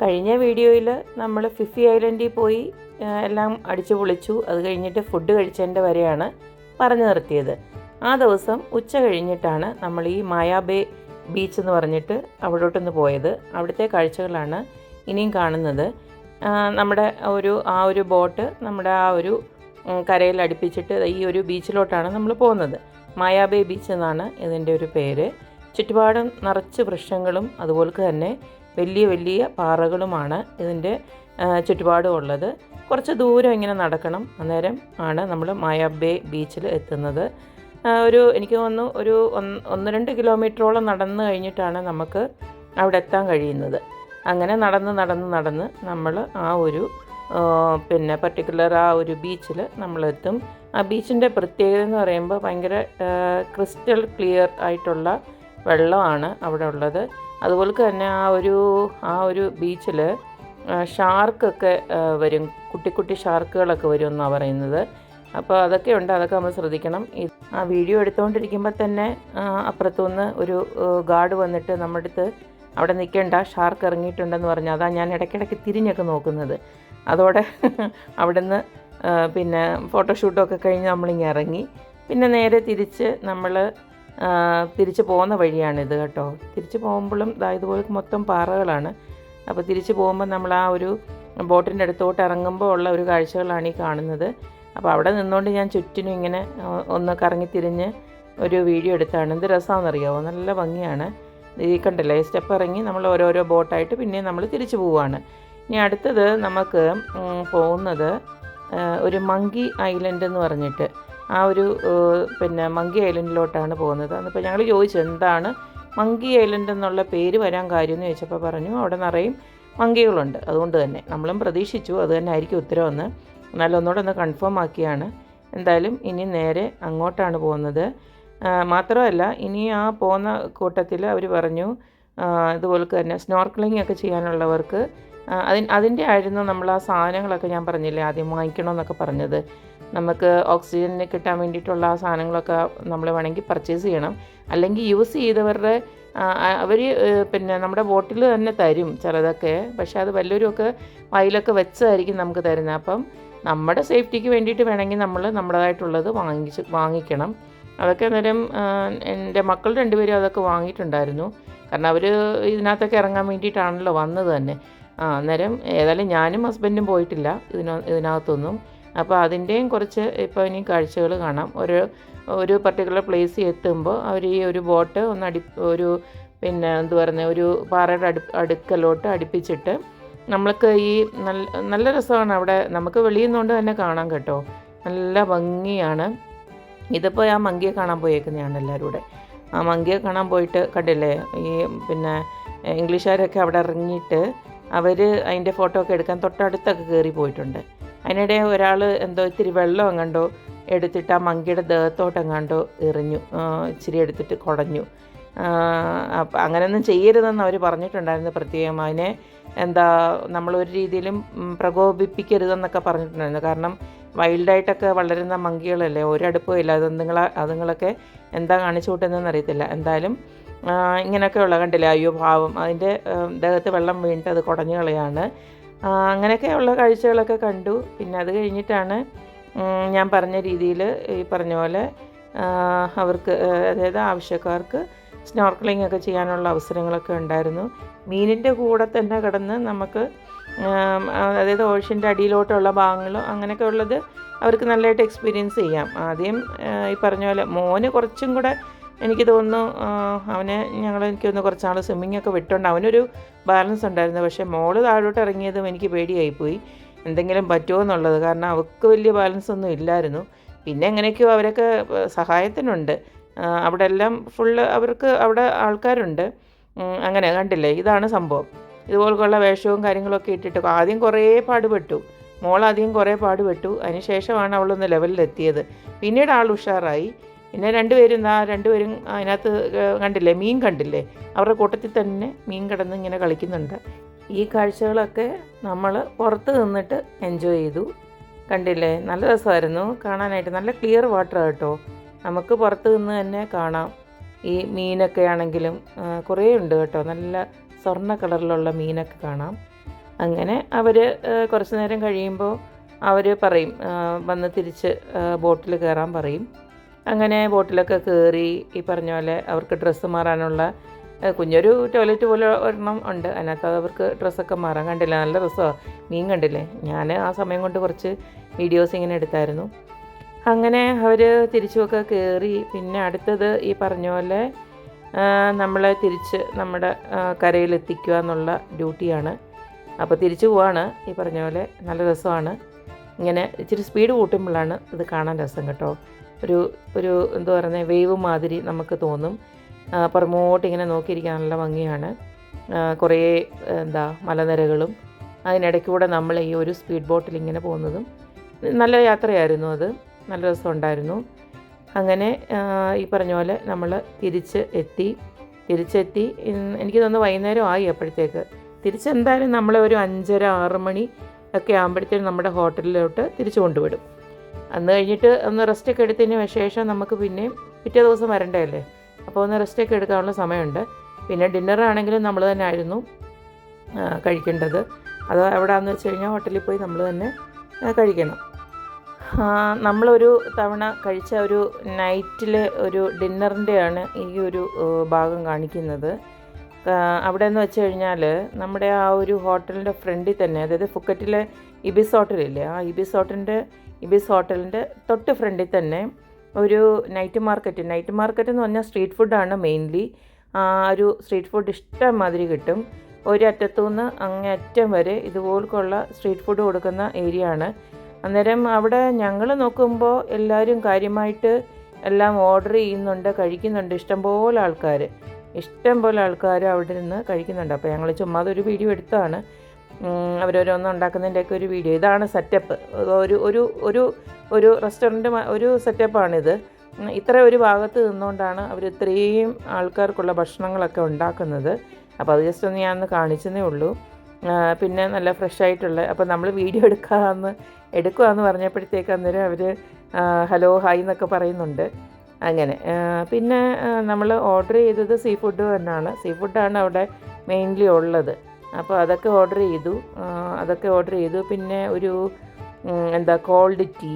കഴിഞ്ഞ വീഡിയോയിൽ നമ്മൾ ഫിഫി ഐലൻഡിൽ പോയി എല്ലാം അടിച്ചു പൊളിച്ചു. അത് കഴിഞ്ഞിട്ട് ഫുഡ് കഴിച്ചതിൻ്റെ വരെയാണ് പറഞ്ഞു നിർത്തിയത്. ആ ദിവസം ഉച്ച കഴിഞ്ഞിട്ടാണ് നമ്മൾ ഈ മായാ ബേ ബീച്ച് എന്ന് പറഞ്ഞിട്ട് അവിടോട്ടൊന്ന് പോയത്. അവിടുത്തെ കാഴ്ചകളാണ് ഇനിയും കാണുന്നത്. നമ്മുടെ ആ ഒരു ബോട്ട് നമ്മുടെ ആ ഒരു കരയിൽ അടുപ്പിച്ചിട്ട് ഈ ഒരു ബീച്ചിലോട്ടാണ് നമ്മൾ പോകുന്നത്. മായാ ബേ ബീച്ച് എന്നാണ് ഇതിൻ്റെ ഒരു പേര്. ചുറ്റുപാടും നിറച്ച് വൃക്ഷങ്ങളും അതുപോലെ തന്നെ വലിയ വലിയ പാറകളുമാണ് ഇതിൻ്റെ ചുറ്റുപാടും ഉള്ളത്. കുറച്ച് ദൂരം ഇങ്ങനെ നടക്കണം, അന്നേരം ആണ് നമ്മൾ മായാ ബേ ബീച്ചിൽ എത്തുന്നത്. എനിക്ക് തോന്നുന്നു ഒരു 1-2 കിലോമീറ്ററോളം നടന്നു കഴിഞ്ഞിട്ടാണ് നമുക്ക് അവിടെ എത്താൻ കഴിയുന്നത്. അങ്ങനെ നടന്ന് നമ്മൾ ആ ഒരു പർട്ടിക്കുലർ ആ ഒരു ബീച്ചിൽ നമ്മളെത്തും. ആ ബീച്ചിൻ്റെ പ്രത്യേകത എന്ന് പറയുമ്പോൾ ഭയങ്കര ക്രിസ്റ്റൽ ക്ലിയർ ആയിട്ടുള്ള വെള്ളമാണ് അവിടെ ഉള്ളത്. അതുപോലെ തന്നെ ആ ഒരു ബീച്ചിൽ ഷാർക്കൊക്കെ വരും, കുട്ടി ഷാർക്കുകളൊക്കെ വരും എന്നാണ് പറയുന്നത്. അപ്പോൾ അതൊക്കെ നമ്മൾ ശ്രദ്ധിക്കണം. ആ വീഡിയോ എടുത്തുകൊണ്ടിരിക്കുമ്പോൾ തന്നെ അപ്പുറത്തുനിന്ന് ഒരു ഗാർഡ് വന്നിട്ട് നമ്മുടെ അടുത്ത് അവിടെ നിൽക്കേണ്ട, ഷാർക്ക് ഇറങ്ങിയിട്ടുണ്ടെന്ന് പറഞ്ഞു. അതാ ഞാൻ ഇടയ്ക്കിടയ്ക്ക് തിരിഞ്ഞൊക്കെ നോക്കുന്നത്. അതോടെ അവിടെ നിന്ന് ഫോട്ടോഷൂട്ടൊക്കെ കഴിഞ്ഞ് നമ്മളിങ്ങനെ ഇറങ്ങി. പിന്നെ നേരെ തിരിച്ച് പോകുന്ന വഴിയാണിത് കേട്ടോ. തിരിച്ച് പോകുമ്പോഴും ഇതുപോലെ മൊത്തം പാറകളാണ്. അപ്പോൾ തിരിച്ച് പോകുമ്പോൾ നമ്മൾ ആ ഒരു ബോട്ടിൻ്റെ അടുത്തോട്ട് ഇറങ്ങുമ്പോൾ ഉള്ള ഒരു കാഴ്ചകളാണ് ഈ കാണുന്നത്. അപ്പോൾ അവിടെ നിന്നുകൊണ്ട് ഞാൻ ചുറ്റിനും ഇങ്ങനെ ഒന്ന് കറങ്ങി തിരിഞ്ഞ് ഒരു വീഡിയോ എടുത്താണ്. എന്ത് രസമാണെന്നറിയാമോ, നല്ല ഭംഗിയാണ്. ഈ കണ്ടില്ലേ, സ്റ്റെപ്പ് ഇറങ്ങി നമ്മൾ ഓരോരോ ബോട്ടായിട്ട് പിന്നെ നമ്മൾ തിരിച്ചു പോവുകയാണ്. ഇനി അടുത്തത് നമുക്ക് പോകുന്നത് ഒരു മങ്കി ഐലൻഡ് എന്ന് പറഞ്ഞിട്ട് ആ ഒരു മങ്കി ഐലൻഡിലോട്ടാണ് പോകുന്നത്. അപ്പോൾ ഞങ്ങൾ ചോദിച്ചു എന്താണ് മങ്കി ഐലൻഡ് എന്നുള്ള പേര് വരാൻ കാര്യമെന്ന് ചോദിച്ചപ്പോൾ പറഞ്ഞു അവിടെ നിറയും മങ്കികളുണ്ട്. അതുകൊണ്ട് തന്നെ നമ്മളും പ്രതീക്ഷിച്ചു അത് തന്നെ ആയിരിക്കും ഉത്തരവെന്ന്. എന്നാലും ഒന്നുകൂടെ കൺഫേം ആക്കിയാണ്. എന്തായാലും ഇനി നേരെ അങ്ങോട്ടാണ് പോകുന്നത്. മാത്രമല്ല ഇനി ആ പോകുന്ന കൂട്ടത്തിൽ അവർ പറഞ്ഞു ഇതുപോലെ തന്നെ സ്നോർക്കലിംഗ് ഒക്കെ ചെയ്യാനുള്ളവർക്ക് അതിൻ്റെ ആയിരുന്നു നമ്മൾ ആ സാധനങ്ങളൊക്കെ ഞാൻ പറഞ്ഞില്ലേ ആദ്യം വാങ്ങിക്കണമെന്നൊക്കെ പറഞ്ഞത്. നമുക്ക് ഓക്സിജന് കിട്ടാൻ വേണ്ടിയിട്ടുള്ള ആ സാധനങ്ങളൊക്കെ നമ്മൾ വേണമെങ്കിൽ പർച്ചേസ് ചെയ്യണം. അല്ലെങ്കിൽ യൂസ് ചെയ്തവരുടെ അവർ നമ്മുടെ ബോട്ടിൽ തന്നെ തരും ചിലതൊക്കെ. പക്ഷേ അത് വല്ലവരുമൊക്കെ വയലൊക്കെ വെച്ചായിരിക്കും നമുക്ക് തരുന്നത്. അപ്പം നമ്മുടെ സേഫ്റ്റിക്ക് വേണ്ടിയിട്ട് വേണമെങ്കിൽ നമ്മൾ നമ്മുടേതായിട്ടുള്ളത് വാങ്ങിക്കണം. അതൊക്കെ അന്നേരം എൻ്റെ മക്കൾ 2 പേരും അതൊക്കെ വാങ്ങിയിട്ടുണ്ടായിരുന്നു. കാരണം അവർ ഇതിനകത്തൊക്കെ ഇറങ്ങാൻ വേണ്ടിയിട്ടാണല്ലോ വന്നത് തന്നെ. അന്നേരം ഏതായാലും ഞാനും ഹസ്ബൻഡും പോയിട്ടില്ല ഇതിനകത്തൊന്നും. അപ്പോൾ അതിൻ്റെയും കുറച്ച് ഇപ്പോൾ ഇനി കാഴ്ചകൾ കാണാം. ഒരു പർട്ടിക്കുലർ പ്ലേസിൽ എത്തുമ്പോൾ അവർ ഈ ഒരു ബോട്ട് ഒരു ഒരു പാറയുടെ അടുക്കലോട്ട് അടുപ്പിച്ചിട്ട് നമ്മൾക്ക് ഈ നല്ല രസമാണ് അവിടെ. നമുക്ക് വെളിയിൽ നിന്നുകൊണ്ട് തന്നെ കാണാം കേട്ടോ, നല്ല ഭംഗിയാണ്. ഇതിപ്പോൾ ആ മങ്കിയെ കാണാൻ പോയേക്കുന്നതാണ് എല്ലാവരും കൂടെ. ആ മങ്കിയെ കാണാൻ പോയിട്ട് കണ്ടില്ലേ, ഈ ഇംഗ്ലീഷുകാരൊക്കെ അവിടെ ഇറങ്ങിയിട്ട് അവർ അതിൻ്റെ ഫോട്ടോ ഒക്കെ എടുക്കാൻ തൊട്ടടുത്തൊക്കെ കയറി പോയിട്ടുണ്ട്. അതിനിടെ ഒരാൾ ഇത്തിരി വെള്ളം എങ്ങാണ്ടോ എടുത്തിട്ട് ആ മങ്കിയുടെ ദേഹത്തോട്ടെങ്ങാണ്ടോ എറിഞ്ഞു, ഇച്ചിരി എടുത്തിട്ട് കുടഞ്ഞു. അപ്പം അങ്ങനെയൊന്നും ചെയ്യരുതെന്ന് അവർ പറഞ്ഞിട്ടുണ്ടായിരുന്നു പ്രത്യേകം. അതിനെ നമ്മളൊരു രീതിയിലും പ്രകോപിപ്പിക്കരുതെന്നൊക്കെ പറഞ്ഞിട്ടുണ്ടായിരുന്നു. കാരണം വൈൽഡായിട്ടൊക്കെ വളരുന്ന മങ്കികളല്ലേ, ഒരടുപ്പവും ഇല്ല. അതുങ്ങളൊക്കെ എന്താ കാണിച്ചു കൂട്ടുന്നതെന്ന് അറിയത്തില്ല. എന്തായാലും ഇങ്ങനെയൊക്കെയുള്ള കണ്ടില്ല, അയ്യോ പാവം, അതിൻ്റെ ദേഹത്ത് വെള്ളം വീണിട്ട് അത് കുടഞ്ഞു കളയാണ്. അങ്ങനെയൊക്കെയുള്ള കാഴ്ചകളൊക്കെ കണ്ടു. പിന്നെ അത് കഴിഞ്ഞിട്ടാണ് ഞാൻ പറഞ്ഞ രീതിയിൽ ഈ പറഞ്ഞ പോലെ അവർക്ക്, അതായത് ആവശ്യക്കാർക്ക് സ്നോർക്കലിംഗ് ഒക്കെ ചെയ്യാനുള്ള അവസരങ്ങളൊക്കെ ഉണ്ടായിരുന്നു. മീനിൻ്റെ കൂടെ തന്നെ കിടന്ന് നമുക്ക് അതായത് ഓഷ്യൻ്റെ അടിയിലോട്ടുള്ള ഭാഗങ്ങൾ അങ്ങനെയൊക്കെ ഉള്ളത് അവർക്ക് നല്ലതായിട്ട് എക്സ്പീരിയൻസ് ചെയ്യാം. ആദ്യം ഈ പറഞ്ഞ പോലെ മോന് കുറച്ചും കൂടെ എനിക്ക് തോന്നുന്നു എനിക്കൊന്ന് കുറച്ച് നാൾ സ്വിമ്മിങ് ഒക്കെ വിട്ടുകൊണ്ട് അവനൊരു ബാലൻസ് ഉണ്ടായിരുന്നു. പക്ഷേ മോള് താഴോട്ട് ഇറങ്ങിയതും എനിക്ക് പേടിയായിപ്പോയി എന്തെങ്കിലും പറ്റുമോ എന്നുള്ളത്. കാരണം അവൾക്ക് വലിയ ബാലൻസ് ഒന്നും ഇല്ലായിരുന്നു. പിന്നെ എങ്ങനെയൊക്കെയോ അവരൊക്കെ സഹായത്തിനുണ്ട്. അവിടെ എല്ലാം അവർക്ക് അവിടെ ആൾക്കാരുണ്ട്. അങ്ങനെ കണ്ടില്ലേ, ഇതാണ് സംഭവം. ഇതുപോലുള്ള വേഷവും കാര്യങ്ങളൊക്കെ ഇട്ടിട്ട് ആദ്യം കുറേ പാടുപെട്ടു, മോളാദ്യം കുറേ പാടുപെട്ടു. അതിന് ശേഷമാണ് അവളൊന്ന് ലെവലിലെത്തിയത്. പിന്നീട് ആൾ ഉഷാറായി. പിന്നെ രണ്ടുപേരും അതിനകത്ത് കണ്ടില്ലേ, മീൻ കണ്ടില്ലേ, അവരുടെ കൂട്ടത്തിൽ തന്നെ മീൻ കിടന്ന് ഇങ്ങനെ കളിക്കുന്നുണ്ട്. ഈ കാഴ്ചകളൊക്കെ നമ്മൾ പുറത്ത് നിന്നിട്ട് എൻജോയ് ചെയ്തു. കണ്ടില്ലേ, നല്ല രസമായിരുന്നു കാണാനായിട്ട്. നല്ല ക്ലിയർ വാട്ടർ കേട്ടോ, നമുക്ക് പുറത്ത് നിന്ന് തന്നെ കാണാം. ഈ മീനൊക്കെ ആണെങ്കിലും കുറേ ഉണ്ട് കേട്ടോ, നല്ല സ്വർണ്ണ കളറിലുള്ള മീനൊക്കെ കാണാം. അങ്ങനെ അവർ കുറച്ച് നേരം കഴിയുമ്പോൾ അവർ പറയും വന്ന് തിരിച്ച് ബോട്ടിൽ കയറാൻ പറയും. അങ്ങനെ ബോട്ടിലൊക്കെ കയറി ഈ പറഞ്ഞ പോലെ അവർക്ക് ഡ്രസ്സ് മാറാനുള്ള കുഞ്ഞൊരു ടോയ്ലറ്റ് പോലെ ഒരെണ്ണം ഉണ്ട്. അതിനകത്ത് അവർക്ക് ഡ്രസ്സൊക്കെ മാറാൻ കണ്ടില്ല, നല്ല രസമാണ്. മീൻ കണ്ടില്ലേ? ഞാൻ ആ സമയം കൊണ്ട് കുറച്ച് വീഡിയോസ് ഇങ്ങനെ എടുത്തായിരുന്നു. അങ്ങനെ അവർ തിരിച്ചുമൊക്കെ കയറി. പിന്നെ അടുത്തത് ഈ പറഞ്ഞ പോലെ നമ്മളെ തിരിച്ച് നമ്മുടെ കരയിലെത്തിക്കുക എന്നുള്ള ഡ്യൂട്ടിയാണ്. അപ്പോൾ തിരിച്ചു പോവാണ്. ഈ പറഞ്ഞ പോലെ നല്ല രസമാണ്. ഇങ്ങനെ ഇച്ചിരി സ്പീഡ് കൂട്ടുമ്പോഴാണ് ഇത് കാണാൻ രസം കേട്ടോ. ഒരു ഒരു എന്താ പറയുന്നത്, വേവ് മാതിരി നമുക്ക് തോന്നും. പുറമോട്ട് ഇങ്ങനെ നോക്കിയിരിക്കാൻ നല്ല ഭംഗിയാണ്. കുറേ മലനിരകളും അതിനിടയ്ക്കൂടെ നമ്മൾ ഈ ഒരു സ്പീഡ് ബോട്ടിൽ ഇങ്ങനെ പോകുന്നതും നല്ല യാത്രയായിരുന്നു. അത് നല്ല രസമുണ്ടായിരുന്നു. അങ്ങനെ ഈ പറഞ്ഞ പോലെ നമ്മൾ തിരിച്ചെത്തി. എനിക്ക് തോന്നുന്നു വൈകുന്നേരം ആയി. അപ്പോഴത്തേക്ക് തിരിച്ചെന്തായാലും നമ്മളെ ഒരു 5:30-6 മണി ഒക്കെ ആകുമ്പോഴത്തേക്കും നമ്മുടെ ഹോട്ടലിലോട്ട് തിരിച്ചു കൊണ്ടുവിടും. അന്ന് കഴിഞ്ഞിട്ട് ഒന്ന് റെസ്റ്റൊക്കെ എടുത്തതിന് ശേഷം നമുക്ക് പിന്നെയും പിറ്റേ ദിവസം വരണ്ടതല്ലേ, അപ്പോൾ ഒന്ന് റെസ്റ്റൊക്കെ എടുക്കാനുള്ള സമയമുണ്ട്. പിന്നെ ഡിന്നറാണെങ്കിലും നമ്മൾ തന്നെ ആയിരുന്നു കഴിക്കേണ്ടത്. അത് എവിടെയാണെന്ന് വെച്ച് കഴിഞ്ഞാൽ ഹോട്ടലിൽ പോയി നമ്മൾ തന്നെ കഴിക്കണം. നമ്മളൊരു തവണ കഴിച്ച ഒരു നൈറ്റിലെ ഒരു ഡിന്നറിൻ്റെയാണ് ഈ ഒരു ഭാഗം കാണിക്കുന്നത്. അവിടെ എന്ന് വെച്ച് കഴിഞ്ഞാൽ നമ്മുടെ ആ ഒരു ഹോട്ടലിൻ്റെ ഫ്രണ്ടിൽ തന്നെ, അതായത് ഫുക്കറ്റിലെ ഇബിസ് ഹോട്ടലില്ലേ, ആ ഇബിസ് ഹോട്ടലിൻ്റെ തൊട്ട് ഫ്രണ്ടിൽ തന്നെ ഒരു നൈറ്റ് മാർക്കറ്റ് എന്ന് പറഞ്ഞാൽ സ്ട്രീറ്റ് ഫുഡാണ് മെയിൻലി. ഒരു സ്ട്രീറ്റ് ഫുഡ് ഇഷ്ടം മാതിരി കിട്ടും. ഒരറ്റത്തുനിന്ന് അങ്ങേ അറ്റം വരെ ഇതുപോലുള്ള സ്ട്രീറ്റ് ഫുഡ് കൊടുക്കുന്ന ഏരിയ ആണ്. അന്നേരം അവിടെ ഞങ്ങൾ നോക്കുമ്പോൾ എല്ലാവരും കാര്യമായിട്ട് എല്ലാം ഓർഡർ ചെയ്യുന്നുണ്ട്, കഴിക്കുന്നുണ്ട്. ഇഷ്ടംപോലെ ആൾക്കാർ അവിടെ നിന്ന് കഴിക്കുന്നുണ്ട്. അപ്പോൾ ഞങ്ങൾ ചുമ്മാതെ ഒരു വീഡിയോ എടുത്തതാണ്. അവരോരോന്നും ഉണ്ടാക്കുന്നതിൻ്റെയൊക്കെ ഒരു വീഡിയോ. ഇതാണ് സെറ്റപ്പ്. ഒരു റെസ്റ്റോറൻറ്റ് ഒരു സെറ്റപ്പാണിത്. ഇത്ര ഒരു ഭാഗത്ത് നിന്നുകൊണ്ടാണ് അവർ ഇത്രയും ആൾക്കാർക്കുള്ള ഭക്ഷണങ്ങളൊക്കെ ഉണ്ടാക്കുന്നത്. അപ്പോൾ അത് ജസ്റ്റ് ഒന്ന് ഞാനൊന്ന് കാണിച്ചതേ ഉള്ളൂ. പിന്നെ നല്ല ഫ്രഷായിട്ടുള്ള, അപ്പോൾ നമ്മൾ വീഡിയോ എടുക്കുകയെന്ന് പറഞ്ഞപ്പോഴത്തേക്ക് അന്നേരം അവർ ഹലോ ഹായ് എന്നൊക്കെ പറയുന്നുണ്ട്. അങ്ങനെ പിന്നെ നമ്മൾ ഓർഡർ ചെയ്തത് സീ ഫുഡാണ് അവിടെ മെയിൻലി ഉള്ളത്. അപ്പോൾ അതൊക്കെ ഓർഡർ ചെയ്തു. പിന്നെ ഒരു കോൾഡ് ടീ,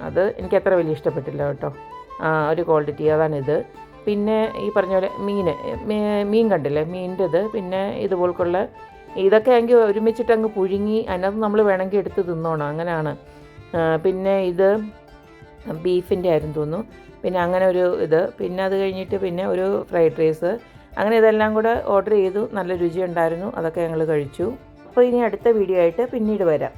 അത് എനിക്ക് അത്ര വലിയ ഇഷ്ടപ്പെട്ടില്ല കേട്ടോ. ഒരു കോൾഡ് ടീ, അതാണിത്. പിന്നെ ഈ പറഞ്ഞ പോലെ മീൻ കണ്ടില്ലേ, മീൻ്റെത്. പിന്നെ ഇതുപോലുള്ള ഇതൊക്കെ എങ്കിൽ ഒരുമിച്ചിട്ട് അങ്ങ് പുഴുങ്ങി അതിനകത്ത് നമ്മൾ വേണമെങ്കിൽ എടുത്ത് തിന്നോണം, അങ്ങനെയാണ്. പിന്നെ ഇത് ബീഫിൻ്റെ ആയിരുന്നു തോന്നുന്നു. പിന്നെ അങ്ങനെ ഒരു ഇത്. പിന്നെ അത് കഴിഞ്ഞിട്ട് പിന്നെ ഒരു ഫ്രൈഡ് റൈസ്. അങ്ങനെ ഇതെല്ലാം കൂടെ ഓർഡർ ചെയ്തു. നല്ല രുചിയുണ്ടായിരുന്നു. അതൊക്കെ ഞങ്ങൾ കഴിച്ചു. അപ്പോൾ ഇനി അടുത്ത വീഡിയോ ആയിട്ട് പിന്നീട് വരാം.